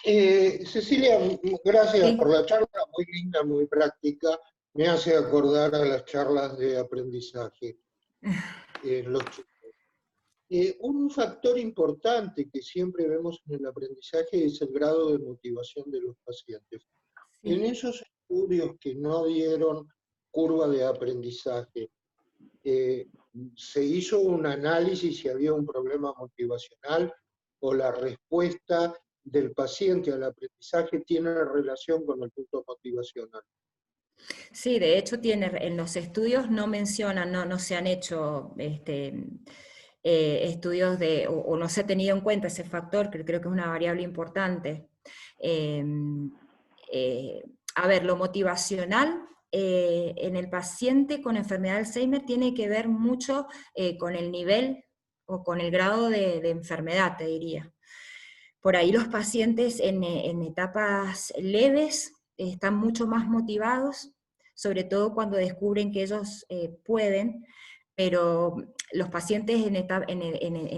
Cecilia, gracias por Sí. la charla, muy linda, muy práctica. Me hace acordar a las charlas de aprendizaje en los chicos. Un factor importante que siempre vemos en el aprendizaje es el grado de motivación de los pacientes. En Sí. esos estudios que no dieron curva de aprendizaje, eh, se hizo un análisis si había un problema motivacional o la respuesta del paciente al aprendizaje tiene relación con el punto motivacional. Sí, de hecho en los estudios no mencionan, no se han hecho estudios o no se ha tenido en cuenta ese factor, que creo que es una variable importante. Eh, eh, a ver, lo motivacional en el paciente con enfermedad de Alzheimer tiene que ver mucho con el nivel o con el grado de enfermedad, te diría. Por ahí los pacientes en etapas leves están mucho más motivados, sobre todo cuando descubren que ellos pueden, pero los pacientes en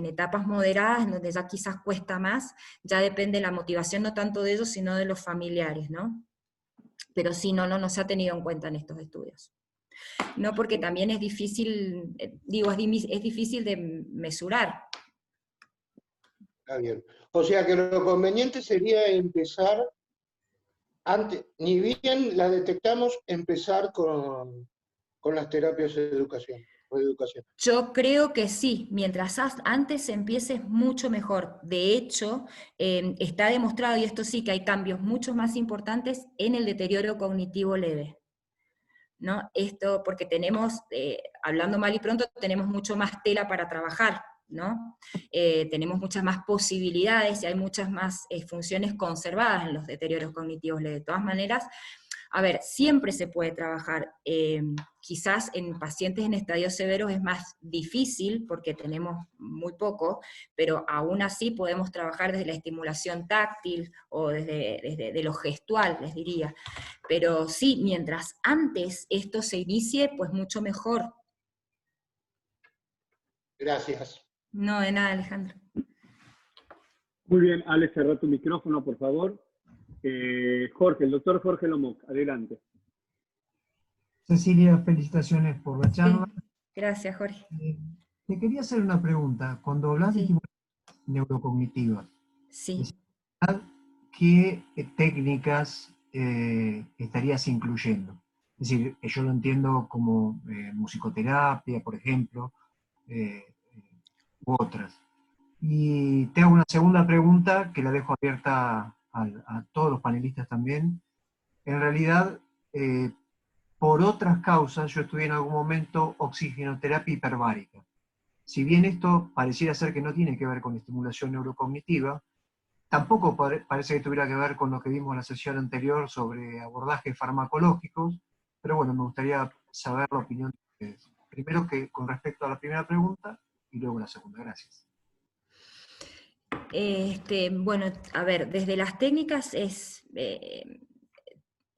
etapas moderadas, en donde ya quizás cuesta más, ya depende la motivación no tanto de ellos, sino de los familiares, ¿no? Pero sí, no se ha tenido en cuenta en estos estudios. No, porque también es difícil, digo, es difícil de mesurar. Está bien. O sea que lo conveniente sería empezar antes, ni bien la detectamos, empezar con las terapias de educación, o educación. Yo creo que sí, mientras antes empieces mucho mejor. De hecho, está demostrado, y esto sí, que hay cambios mucho más importantes en el deterioro cognitivo leve, ¿no? Esto porque tenemos, hablando mal y pronto, tenemos mucho más tela para trabajar, ¿no? Tenemos muchas más posibilidades y hay muchas más funciones conservadas en los deterioros cognitivos leves. De todas maneras, a ver, siempre se puede trabajar. Quizás en pacientes en estadios severos es más difícil porque tenemos muy poco, pero aún así podemos trabajar desde la estimulación táctil o desde de lo gestual, les diría. Pero sí, mientras antes esto se inicie, pues mucho mejor. Gracias. No, de nada, Alejandro. Muy bien, Alex, cerrá tu micrófono, por favor. Jorge, el doctor Jorge Lomoc, adelante. Cecilia, felicitaciones por la charla. Sí, gracias, Jorge. Te quería hacer una pregunta. Cuando hablas de Sí, estimulación neurocognitiva, sí. ¿qué técnicas estarías incluyendo? Es decir, yo lo entiendo como musicoterapia, por ejemplo, eh, u otras. Y te hago una segunda pregunta que la dejo abierta a todos los panelistas también. En realidad, por otras causas, yo estudié en algún momento oxigenoterapia hiperbárica. Si bien esto pareciera ser que no tiene que ver con estimulación neurocognitiva, tampoco parece que tuviera que ver con lo que vimos en la sesión anterior sobre abordajes farmacológicos, pero bueno, me gustaría saber la opinión de ustedes. Primero que con respecto a la primera pregunta y luego la segunda. Gracias. Bueno, a ver, desde las técnicas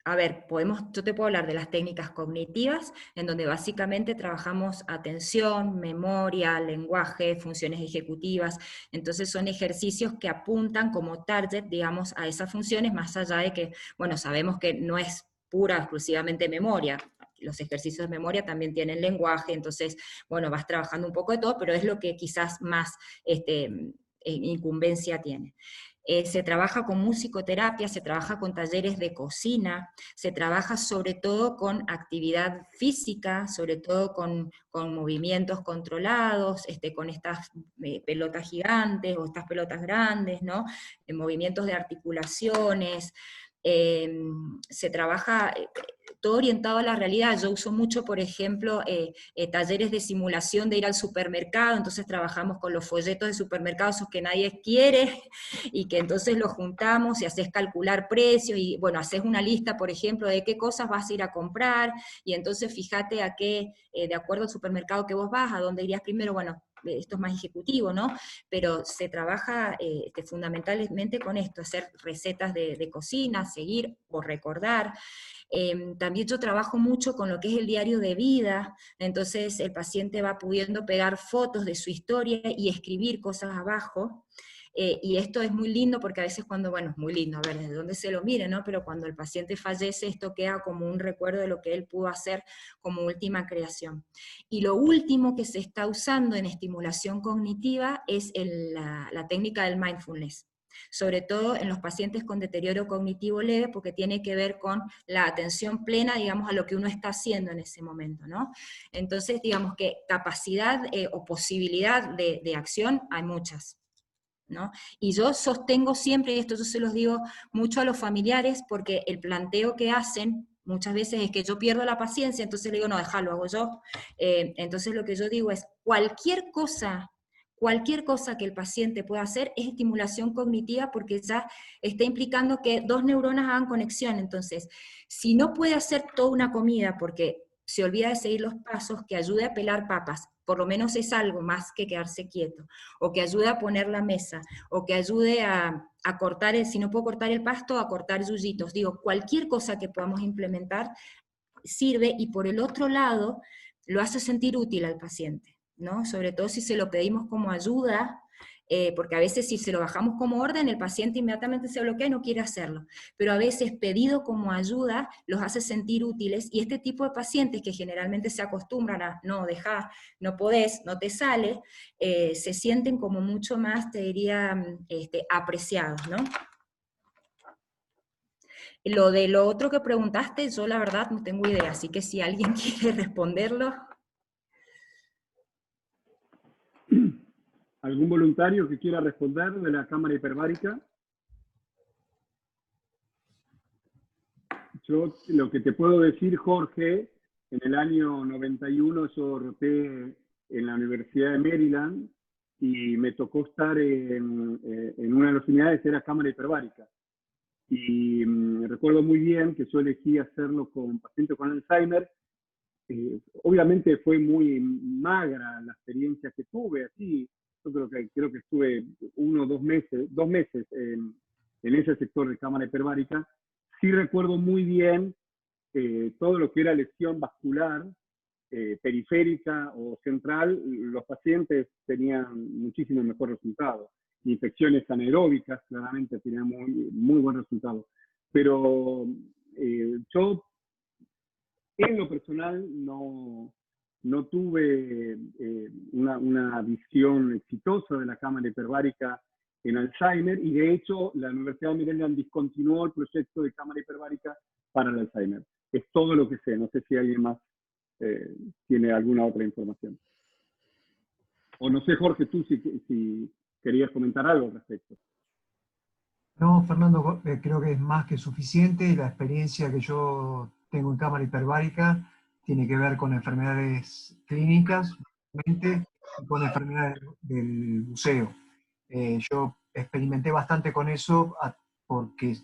a ver, yo te puedo hablar de las técnicas cognitivas, en donde básicamente trabajamos atención, memoria, lenguaje, funciones ejecutivas. Entonces son ejercicios que apuntan como target, digamos, a esas funciones, más allá de que, bueno, sabemos que no es pura, exclusivamente memoria. Los ejercicios de memoria también tienen lenguaje, entonces, bueno, vas trabajando un poco de todo, pero es lo que quizás más incumbencia tiene. Se trabaja con musicoterapia, se trabaja con talleres de cocina, se trabaja sobre todo con actividad física, sobre todo con movimientos controlados, con estas pelotas gigantes o estas pelotas grandes, ¿no? Movimientos de articulaciones. Se trabaja todo orientado a la realidad. Yo uso mucho, por ejemplo, talleres de simulación de ir al supermercado, entonces trabajamos con los folletos de supermercado, esos que nadie quiere, y que entonces los juntamos y haces calcular precios, y bueno, haces una lista, por ejemplo, de qué cosas vas a ir a comprar, y entonces fíjate a qué, de acuerdo al supermercado que vos vas, a dónde irías primero, bueno, esto es más ejecutivo, ¿no? Pero se trabaja fundamentalmente con esto, hacer recetas de cocina, seguir o recordar. También yo trabajo mucho con lo que es el diario de vida, entonces el paciente va pudiendo pegar fotos de su historia y escribir cosas abajo. y esto es muy lindo porque a veces cuando, bueno, es muy lindo, a ver, desde dónde se lo mire, ¿no? Pero cuando el paciente fallece, esto queda como un recuerdo de lo que él pudo hacer como última creación. Y lo último que se está usando en estimulación cognitiva es la técnica del mindfulness, sobre todo en los pacientes con deterioro cognitivo leve, porque tiene que ver con la atención plena, digamos, a lo que uno está haciendo en ese momento, ¿no? Entonces, digamos que capacidad o posibilidad de acción hay muchas, ¿no? Y yo sostengo siempre, y esto yo se los digo mucho a los familiares, porque el planteo que hacen muchas veces es que yo pierdo la paciencia, entonces le digo, no, déjalo, hago yo. Entonces lo que yo digo es, cualquier cosa que el paciente pueda hacer es estimulación cognitiva, porque ya está implicando que dos neuronas hagan conexión. Entonces, si no puede hacer toda una comida porque se olvida de seguir los pasos, que ayude a pelar papas, por lo menos es algo más que quedarse quieto, o que ayude a poner la mesa, o que ayude a cortar, si no puedo cortar el pasto, a cortar yuyitos. Digo, cualquier cosa que podamos implementar sirve, y por el otro lado, lo hace sentir útil al paciente, ¿no? Sobre todo si se lo pedimos como ayuda, porque a veces si se lo bajamos como orden, el paciente inmediatamente se bloquea y no quiere hacerlo, pero a veces pedido como ayuda los hace sentir útiles, y este tipo de pacientes que generalmente se acostumbran a, no, dejá, no podés, no te sale, se sienten como mucho más, te diría, apreciados, ¿no? Lo de lo otro que preguntaste, yo la verdad no tengo idea, así que si alguien quiere responderlo. ¿Algún voluntario que quiera responder de la cámara hiperbárica? Yo lo que te puedo decir, Jorge, en el año 91 yo roté en la Universidad de Maryland y me tocó estar en una de las unidades, era cámara hiperbárica. Y recuerdo muy bien que yo elegí hacerlo con pacientes con Alzheimer. Obviamente fue muy magra la experiencia que tuve, así. Yo creo que estuve 1 o 2 meses en ese sector de cámara hiperbárica. Sí recuerdo muy bien todo lo que era lesión vascular, periférica o central. Los pacientes tenían muchísimo mejor resultado. Infecciones anaeróbicas, claramente, tenían muy buen resultado. Pero yo, en lo personal, no tuve una visión exitosa de la cámara hiperbárica en Alzheimer, y de hecho la Universidad de Maryland discontinuó el proyecto de cámara hiperbárica para el Alzheimer. Es todo lo que sé, no sé si alguien más tiene alguna otra información. O no sé, Jorge, tú si querías comentar algo al respecto. No, Fernando, creo que es más que suficiente. La experiencia que yo tengo en cámara hiperbárica tiene que ver con enfermedades clínicas, y con enfermedades del buceo. Yo experimenté bastante con eso porque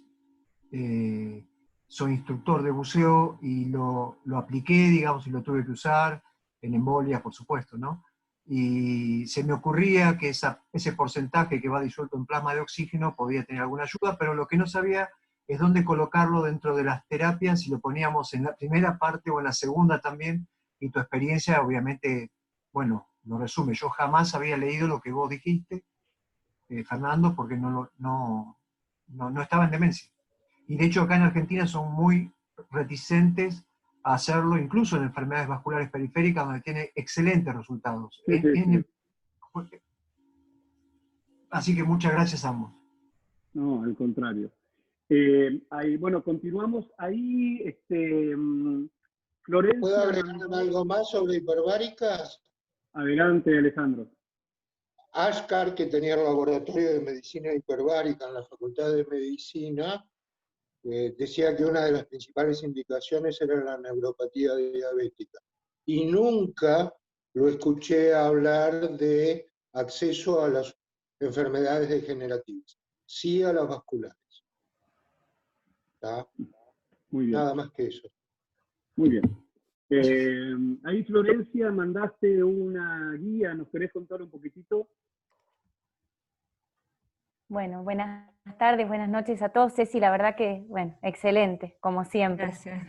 soy instructor de buceo y lo apliqué, digamos, y lo tuve que usar en embolias, por supuesto, ¿no? Y se me ocurría que ese porcentaje que va disuelto en plasma de oxígeno podía tener alguna ayuda, pero lo que no sabía es dónde colocarlo dentro de las terapias, si lo poníamos en la primera parte o en la segunda también, y tu experiencia obviamente, bueno, lo resume. Yo jamás había leído lo que vos dijiste, Fernando, porque no estaba en demencia. Y de hecho acá en Argentina son muy reticentes a hacerlo, incluso en enfermedades vasculares periféricas, donde tiene excelentes resultados. Sí. Así que muchas gracias a ambos. No, al contrario. Bueno, continuamos. Ahí, Florencia... ¿Puedo agregar algo más sobre hiperbáricas? Adelante, Alejandro. Ashkar, que tenía el laboratorio de medicina hiperbárica en la Facultad de Medicina, decía que una de las principales indicaciones era la neuropatía diabética. Y nunca lo escuché hablar de acceso a las enfermedades degenerativas, sí a las vasculares. ¿Está? Muy bien. Nada más que eso. Muy bien. Ahí, Florencia, mandaste una guía, ¿nos querés contar un poquitito? Bueno, buenas tardes, buenas noches a todos. Ceci, la verdad que, bueno, excelente, como siempre. Gracias.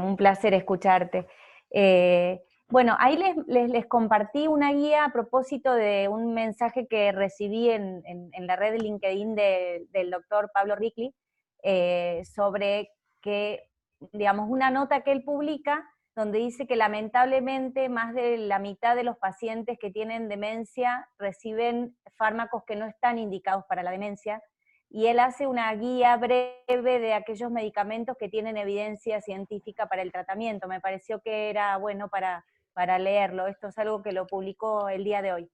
Un placer escucharte. Bueno, ahí les compartí una guía a propósito de un mensaje que recibí en la red de LinkedIn del doctor Pablo Ricli, sobre que, digamos, una nota que él publica donde dice que lamentablemente más de la mitad de los pacientes que tienen demencia reciben fármacos que no están indicados para la demencia, y él hace una guía breve de aquellos medicamentos que tienen evidencia científica para el tratamiento. Me pareció que era bueno para leerlo. Esto es algo que lo publicó el día de hoy.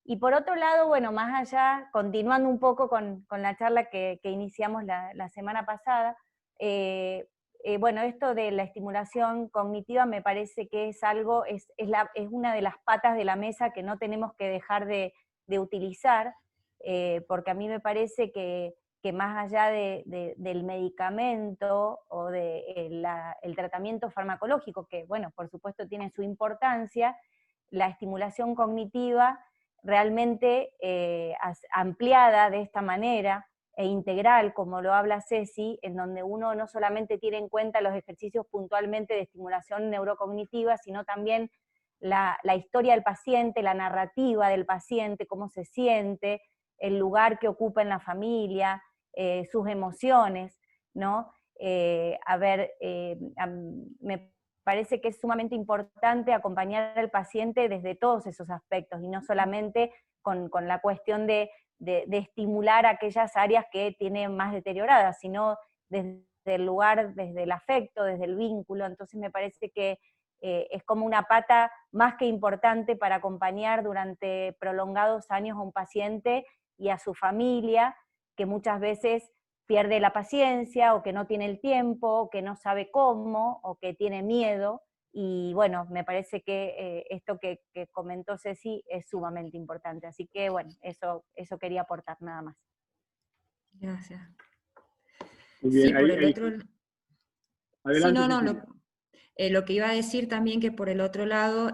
Y por otro lado, bueno, más allá, continuando un poco con la charla que iniciamos la semana pasada, bueno, esto de la estimulación cognitiva me parece que es algo, es una de las patas de la mesa que no tenemos que dejar de utilizar, porque a mí me parece que más allá del medicamento o del tratamiento farmacológico, que bueno, por supuesto tiene su importancia, la estimulación cognitiva realmente ampliada de esta manera e integral, como lo habla Ceci, en donde uno no solamente tiene en cuenta los ejercicios puntualmente de estimulación neurocognitiva, sino también la historia del paciente, la narrativa del paciente, cómo se siente, el lugar que ocupa en la familia, sus emociones, ¿no? Me parece que es sumamente importante acompañar al paciente desde todos esos aspectos, y no solamente con la cuestión de estimular aquellas áreas que tienen más deterioradas, sino desde el lugar, desde el afecto, desde el vínculo. Entonces me parece que es como una pata más que importante para acompañar durante prolongados años a un paciente y a su familia, que muchas veces pierde la paciencia, o que no tiene el tiempo, o que no sabe cómo, o que tiene miedo. Y bueno, me parece que esto que comentó Ceci es sumamente importante. Así que bueno, eso quería aportar, nada más. Gracias. Muy bien, sí, por el otro... Adelante, sí, no, lo que iba a decir también, que por el otro lado,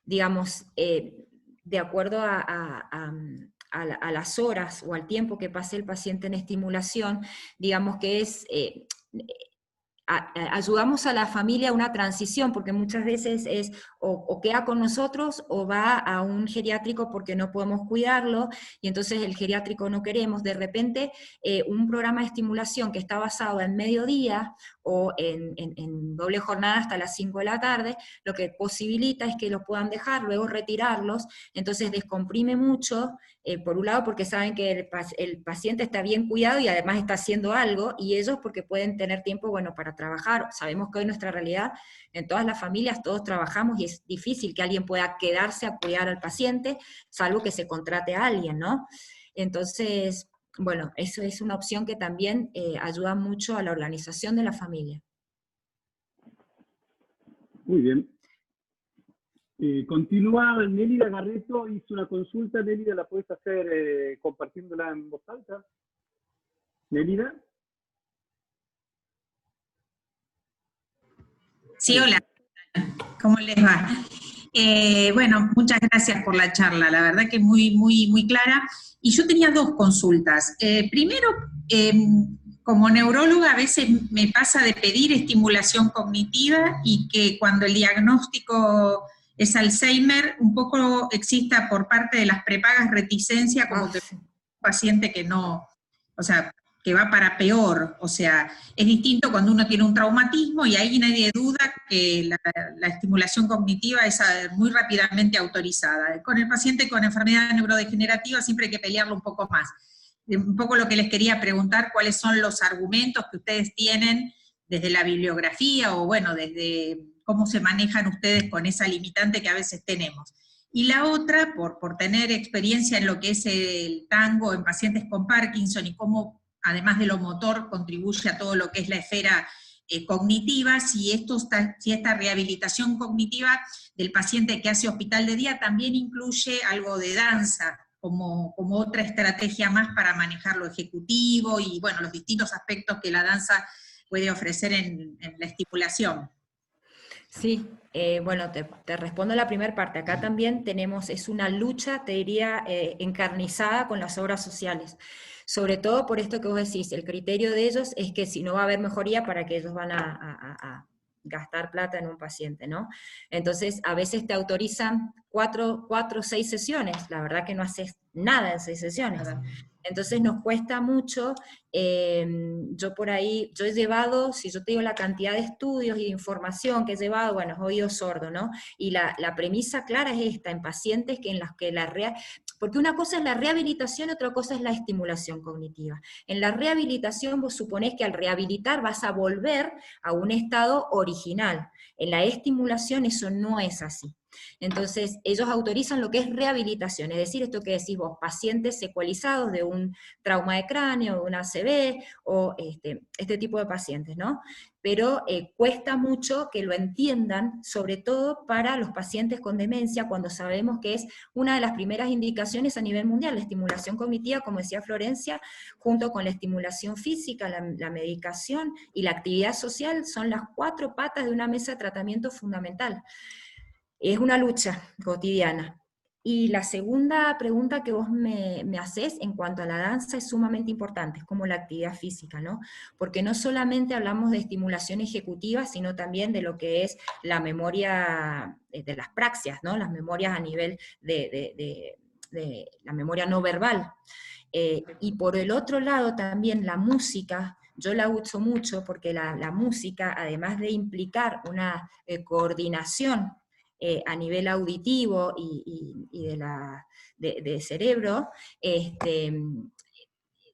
digamos, de acuerdo a las horas o al tiempo que pase el paciente en estimulación, digamos que es... ayudamos a la familia a una transición, porque muchas veces es o queda con nosotros o va a un geriátrico porque no podemos cuidarlo, y entonces el geriátrico no queremos. De repente, un programa de estimulación que está basado en mediodía o en doble jornada hasta las 5 de la tarde, lo que posibilita es que los puedan dejar, luego retirarlos, entonces descomprime mucho, por un lado porque saben que el paciente está bien cuidado y además está haciendo algo, y ellos porque pueden tener tiempo, bueno, para trabajar. Sabemos que hoy nuestra realidad, en todas las familias, todos trabajamos y es difícil que alguien pueda quedarse a cuidar al paciente, salvo que se contrate a alguien, ¿no? Entonces, bueno, eso es una opción que también ayuda mucho a la organización de la familia. Muy bien. Continúa Nélida Garreto, hizo una consulta. Nélida, ¿la puedes hacer compartiéndola en voz alta? Nélida. Sí, hola. ¿Cómo les va? Bueno, muchas gracias por la charla, la verdad que muy, muy, muy clara. Y yo tenía dos consultas. Primero, como neuróloga a veces me pasa de pedir estimulación cognitiva, y que cuando el diagnóstico es Alzheimer, un poco exista por parte de las prepagas reticencia, como que un paciente que no, o sea, que va para peor. O sea, es distinto cuando uno tiene un traumatismo, y ahí nadie duda que la estimulación cognitiva es muy rápidamente autorizada. Con el paciente con enfermedad neurodegenerativa siempre hay que pelearlo un poco más. Un poco lo que les quería preguntar, cuáles son los argumentos que ustedes tienen desde la bibliografía, o bueno, desde cómo se manejan ustedes con esa limitante que a veces tenemos. Y la otra, por tener experiencia en lo que es el tango en pacientes con Parkinson, y cómo, además de lo motor, contribuye a todo lo que es la esfera cognitiva, si esta rehabilitación cognitiva del paciente que hace hospital de día también incluye algo de danza, como otra estrategia más para manejar lo ejecutivo, y bueno, los distintos aspectos que la danza puede ofrecer en la estimulación. Sí, bueno, te respondo la primera parte. Acá también es una lucha, te diría, encarnizada con las obras sociales. Sobre todo por esto que vos decís, el criterio de ellos es que si no va a haber mejoría, para que ellos van a gastar plata en un paciente, ¿no? Entonces, a veces te autorizan 4 o 6 sesiones, la verdad que no haces nada en 6 sesiones. Entonces nos cuesta mucho, yo por ahí, yo he llevado, si yo te digo la cantidad de estudios y de información que he llevado, bueno, es oído sordo, ¿no? Y la premisa clara es esta, en pacientes que en las que porque una cosa es la rehabilitación, otra cosa es la estimulación cognitiva. En la rehabilitación vos suponés que al rehabilitar vas a volver a un estado original. En la estimulación eso no es así. Entonces, ellos autorizan lo que es rehabilitación, es decir, esto que decís vos, pacientes secualizados de un trauma de cráneo, de una ACV, o este tipo de pacientes, ¿no? Pero cuesta mucho que lo entiendan, sobre todo para los pacientes con demencia, cuando sabemos que es una de las primeras indicaciones a nivel mundial, la estimulación cognitiva, como decía Florencia, junto con la estimulación física, la medicación y la actividad social, son las 4 patas de una mesa de tratamiento fundamental. Es una lucha cotidiana. Y la segunda pregunta que vos me hacés en cuanto a la danza es sumamente importante, es como la actividad física, ¿no? Porque no solamente hablamos de estimulación ejecutiva, sino también de lo que es la memoria de las praxias, ¿no? Las memorias a nivel de la memoria no verbal. Y por el otro lado también la música, yo la uso mucho porque la música, además de implicar una coordinación a nivel auditivo y de cerebro,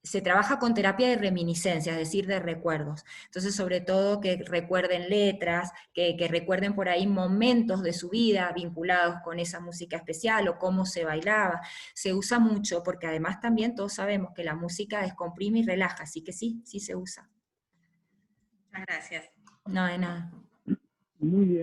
se trabaja con terapia de reminiscencia, es decir, de recuerdos. Entonces, sobre todo que recuerden letras, que recuerden por ahí momentos de su vida vinculados con esa música especial o cómo se bailaba. Se usa mucho porque además también todos sabemos que la música descomprime y relaja, así que sí se usa. Muchas gracias. No, de nada. Muy bien.